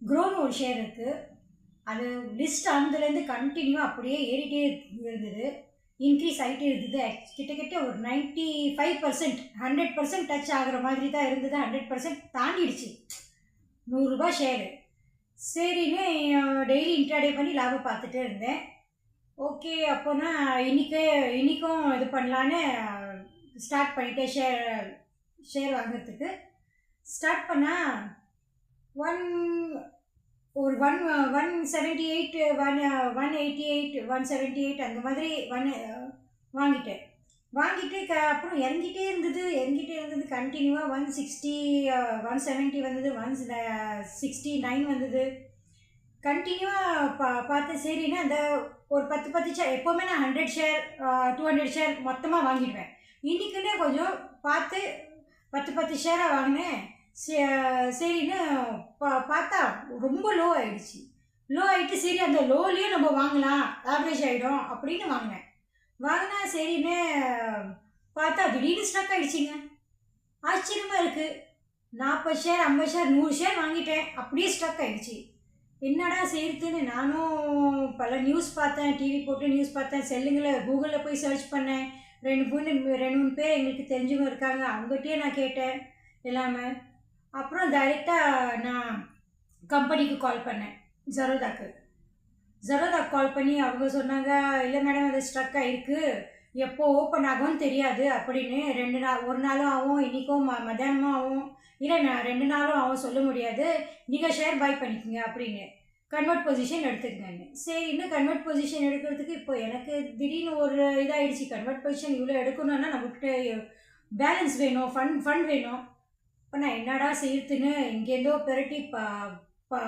க்ரோன்னு ஒரு ஷேர் இருக்குது. அது லிஸ்ட் ஆனதுலேருந்து கண்டினியூவாக அப்படியே ஏறிட்டே இருந்தது. இன்க்ரீஸ் ஆகிட்டே இருந்தது. கிட்டத்தட்ட ஒரு 95% 100% டச் ஆகிற மாதிரி தான் இருந்தது. 100% தாண்டிடுச்சு. ரூ. 100 ஷேரு. சரின்னு டெய்லி இன்ட்ராடே பண்ணி லாபம் பார்த்துட்டே இருந்தேன். ஓகே, அப்போனா இன்றைக்கும் இது பண்ணலான்னு ஸ்டார்ட் பண்ணிட்டேன். ஷேர் வாங்குறதுக்கு ஸ்டார்ட் பண்ணால் ஒரு 178 188 178 அந்த மாதிரி வாங்கிட்டு அப்புறம் இறங்கிட்டே இருந்தது கண்டினியூவாக 160 170 வந்தது, 169 வந்தது. கண்டினியூவாக பார்த்து சரின்னா அந்த ஒரு 10 ஷேர் எப்போவுமே நான் 100 ஷேர் 200 ஷேர் மொத்தமாக வாங்கிடுவேன். இன்றைக்குன்னே கொஞ்சம் பார்த்து 10 ஷேராக வாங்கினேன். சரின்னு பார்த்தா ரொம்ப லோ ஆகிடுச்சு. சரி அந்த லோலேயும் நம்ம வாங்கலாம், ஆவரேஜ் ஆகிடும் அப்படின்னு வாங்கினா சரின்னு பார்த்தா திடீர்னு ஸ்டக் ஆகிடுச்சிங்க. ஆச்சரியமாக இருக்குது. 40 ஷேர் 50 ஷேர் 100 ஷேர் வாங்கிட்டேன், அப்படியே ஸ்டக் ஆகிடுச்சி. என்னடா செய்யுதுன்னு நானும் பல நியூஸ் பார்த்தேன், டிவி போட்டு நியூஸ் பார்த்தேன், செல்லுங்களில் கூகுளில் போய் சர்ச் பண்ணேன். 2-3 பேர் எங்களுக்கு தெரிஞ்சவங்க இருக்காங்க, அவங்ககிட்டயே நான் கேட்டேன் எல்லாமே. அப்புறம் டைரெக்டாக நான் கம்பெனிக்கு கால் பண்ணேன், ஜரோதாக்கு கால் பண்ணி அவங்க சொன்னாங்க, இல்லை மேடம் அது ஸ்ட்ரக் ஆகிருக்கு, எப்போ ஓப்பன் ஆகும்னு தெரியாது அப்படின்னு. 2 நாள், ஒரு நாளும் ஆகும், இன்றைக்கும் மத்தியானமும் ஆகும், இல்லை நான் 2 நாளும் ஆகும், சொல்ல முடியாது, நீங்கள் ஷேர் பை பண்ணிக்கோங்க அப்படின்னு. கன்வெர்ட் பொசிஷன் எடுத்துக்கங்கன்னு. சரி, இன்னும் கன்வெர்ட் பொசிஷன் எடுக்கிறதுக்கு இப்போ எனக்கு திடீர்னு ஒரு இதாகிடுச்சு. கன்வெர்ட் பொசிஷன் இவ்வளோ எடுக்கணுன்னா நம்மக்கிட்ட பேலன்ஸ் வேணும், ஃபண்ட் வேணும். இப்போ நான் என்னடா செய்யுதுன்னு இங்கேருந்தோ பெரட்டி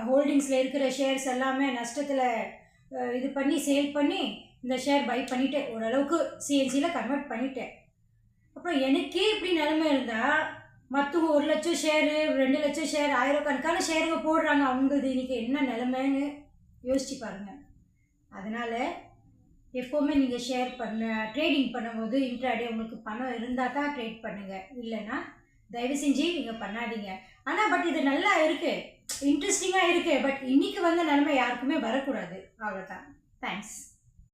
ஹோல்டிங்ஸில் இருக்கிற ஷேர்ஸ் எல்லாமே நஷ்டத்தில் இது பண்ணி சேல் பண்ணி இந்த ஷேர் பை பண்ணிவிட்டேன். ஓரளவுக்கு சிஎன்சியில் கன்வெர்ட் பண்ணிட்டேன். அப்புறம் எனக்கே இப்படி நிலைமை இருந்தால் மற்றவங்க 1 லட்சம் ஷேரு 2 லட்சம் ஷேர் ஆயிரக்கணக்கான ஷேருங்க போடுறாங்க. அவங்களது இன்றைக்கி என்ன நிலைமைன்னு யோசிச்சு பாருங்கள். அதனால் எப்போவுமே நீங்கள் ட்ரேடிங் பண்ணும்போது இன்ட்ராடே உங்களுக்கு பணம் இருந்தால் தான் ட்ரேட் பண்ணுங்கள், இல்லைன்னா தயவு செஞ்சு நீங்கள் பண்ணாதீங்க. ஆனால் பட் இது நல்லா இருக்குது, இன்ட்ரெஸ்டிங்காக இருக்குது. பட் இன்றைக்கி நிலைமை யாருக்குமே வரக்கூடாது, அவ்வளோதான். தேங்க்ஸ்.